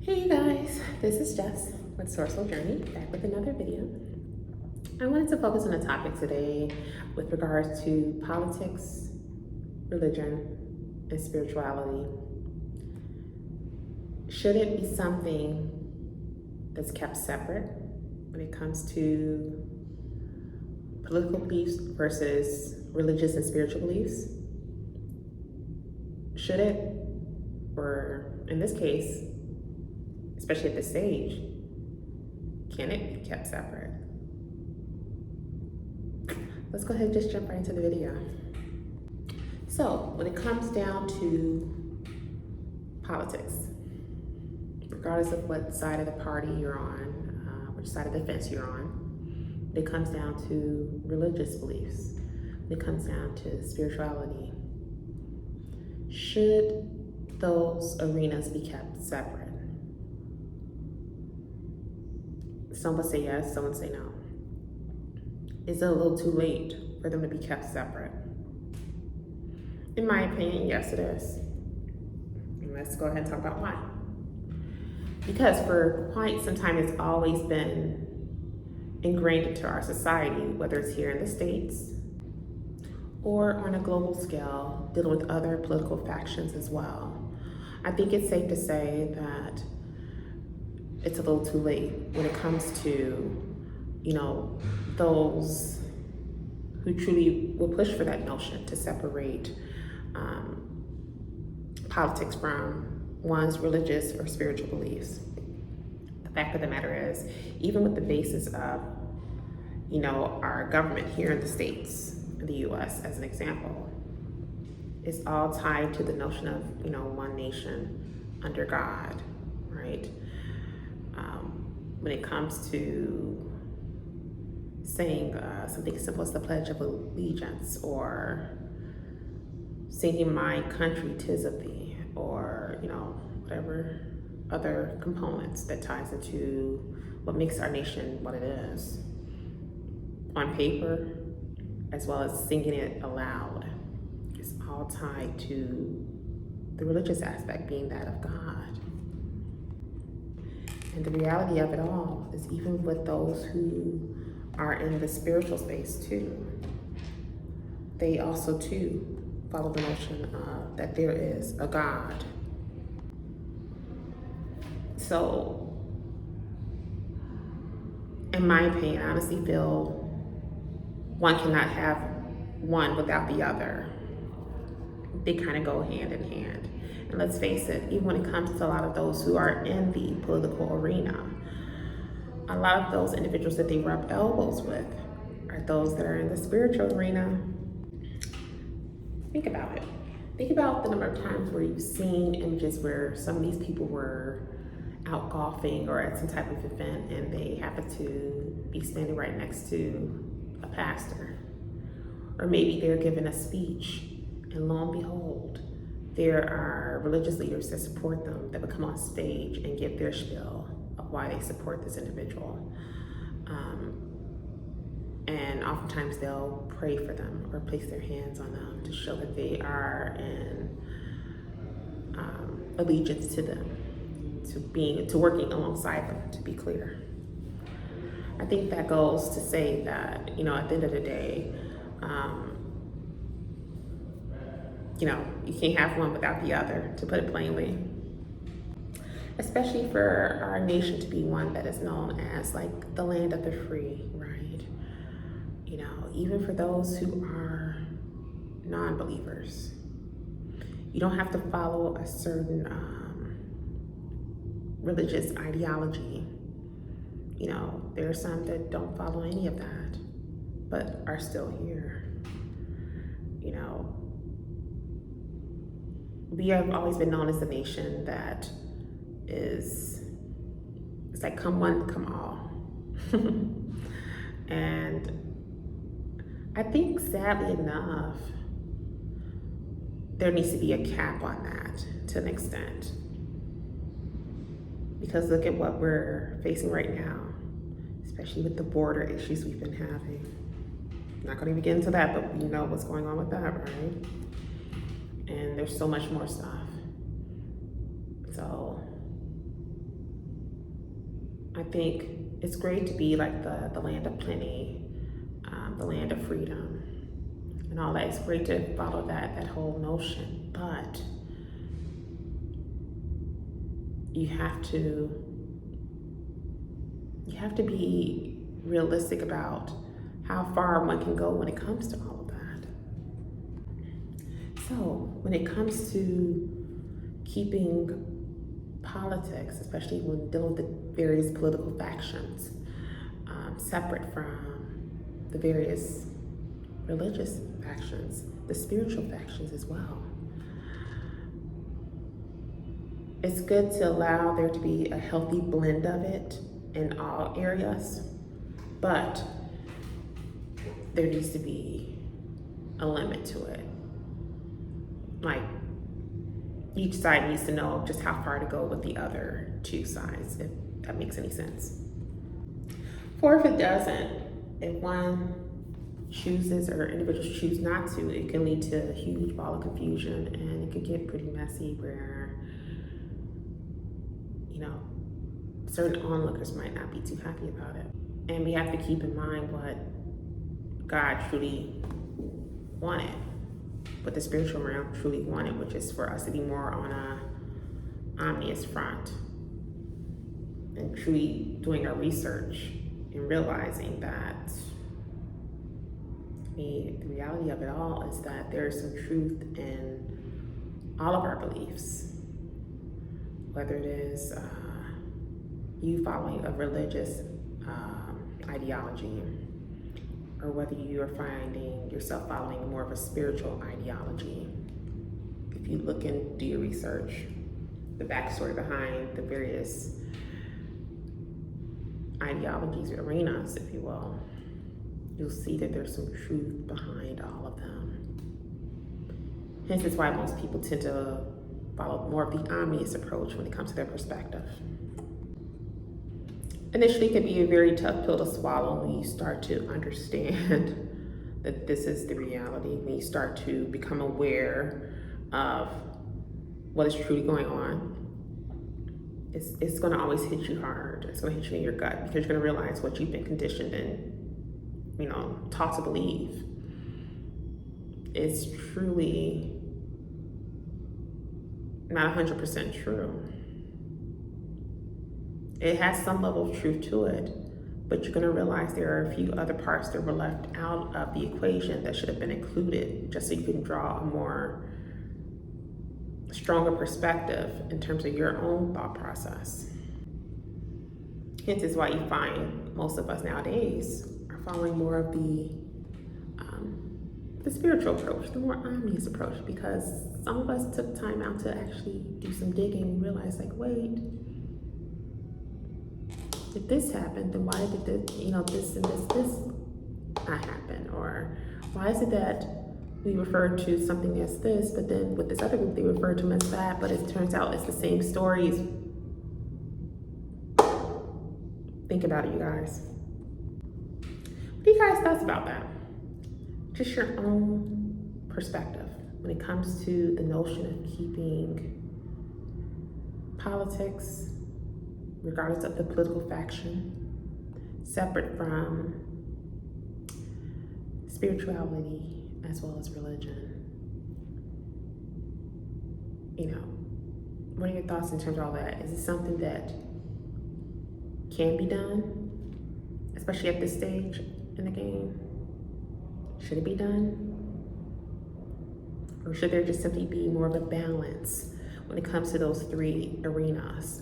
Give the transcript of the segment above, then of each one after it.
Hey you guys, this is Jess with Sourceful Journey, back with another video. I wanted to focus on a topic today with regards to politics, religion, and spirituality. Should it be something that's kept separate when it comes to political beliefs versus religious and spiritual beliefs? Should it, or in this case, especially at this stage, can it be kept separate? Let's go ahead and just jump right into the video. So when it comes down to politics, regardless of what side of the party you're on, which side of the fence you're on, when it comes down to religious beliefs, when it comes down to spirituality, should those arenas be kept separate? Some would say yes, some would say no. Is it a little too late for them to be kept separate? In my opinion, yes it is. And let's go ahead and talk about why. Because for quite some time, it's always been ingrained into our society, whether it's here in the States or on a global scale, dealing with other political factions as well. I think it's safe to say that it's a little too late when it comes to, those who truly will push for that notion to separate politics from one's religious or spiritual beliefs. The fact of the matter is, even with the basis of, our government here in the States, in the US as an example, it's all tied to the notion of, one nation under God, right? When it comes to saying something simple as the Pledge of Allegiance, or singing My Country 'Tis of Thee, or whatever other components that ties into what makes our nation what it is, on paper as well as singing it aloud, it's all tied to the religious aspect being that of God. And the reality of it all is, even with those who are in the spiritual space too, they also too follow the notion of that there is a God. So, in my opinion, I honestly feel one cannot have one without the other. They kind of go hand in hand. And let's face it, even when it comes to a lot of those who are in the political arena, a lot of those individuals that they rub elbows with are those that are in the spiritual arena. Think about it. Think about the number of times where you've seen images where some of these people were out golfing or at some type of event, and they happen to be standing right next to a pastor. Or maybe they're giving a speech, and lo and behold, there are religious leaders that support them that would come on stage and give their spiel of why they support this individual. And oftentimes they'll pray for them or place their hands on them to show that they are in allegiance to them, to working alongside them, to be clear. I think that goes to say that, at the end of the day, you can't have one without the other, to put it plainly. Especially for our nation to be one that is known as like the land of the free, right? Even for those who are non-believers, you don't have to follow a certain religious ideology. There are some that don't follow any of that, but are still here. We have always been known as a nation that it's like come one, come all. And I think, sadly enough, there needs to be a cap on that to an extent. Because look at what we're facing right now, especially with the border issues we've been having. I'm not going to even get into that, but you know what's going on with that, right? And there's so much more stuff. So I think it's great to be like the land of plenty, the land of freedom, and all that. It's great to follow that whole notion, but you have to be realistic about how far one can go when it comes to all of that. So when it comes to keeping politics, especially when dealing with the various political factions, separate from the various religious factions, the spiritual factions as well, it's good to allow there to be a healthy blend of it in all areas, but there needs to be a limit to it. Like, each side needs to know just how far to go with the other two sides, if that makes any sense. Or if it doesn't, if one chooses or individuals choose not to, it can lead to a huge ball of confusion, and it can get pretty messy where, you know, certain onlookers might not be too happy about it. And we have to keep in mind what God truly wanted, what the spiritual realm truly wanted, which is for us to be more on a omnious front and truly doing our research and realizing that the reality of it all is that there's some truth in all of our beliefs, whether it is you following a religious ideology, or whether you are finding yourself following more of a spiritual ideology. If you look and do your research, the backstory behind the various ideologies, arenas, if you will, you'll see that there's some truth behind all of them. Hence is why most people tend to follow more of the omnious approach when it comes to their perspective. Initially, it can be a very tough pill to swallow when you start to understand that this is the reality, when you start to become aware of what is truly going on. It's going to always hit you hard. It's going to hit you in your gut, because you're going to realize what you've been conditioned and, you know, taught to believe is truly not 100% true. It has some level of truth to it, but you're going to realize there are a few other parts that were left out of the equation that should have been included, just so you can draw a more stronger perspective in terms of your own thought process. Hence is why you find most of us nowadays are following more of the spiritual approach, the more omnious approach, because some of us took time out to actually do some digging and realize, like, wait, if this happened, then why did this, this and this not happen? Or why is it that we refer to something as this, but then with this other group, they refer to them as that, but it turns out it's the same stories. Think about it, you guys. What do you guys thoughts about that? Just your own perspective when it comes to the notion of keeping politics, regardless of the political faction, separate from spirituality as well as religion. What are your thoughts in terms of all that? Is it something that can be done, especially at this stage in the game? Should it be done? Or should there just simply be more of a balance when it comes to those three arenas?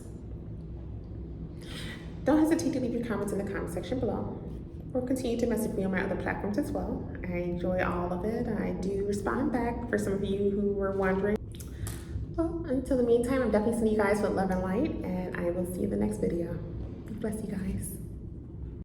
Don't hesitate to leave your comments in the comment section below, or continue to message me on my other platforms as well. I enjoy all of it. I do respond back for some of you who were wondering. Well, until the meantime, I'm definitely sending you guys with love and light, and I will see you in the next video. Bless you guys.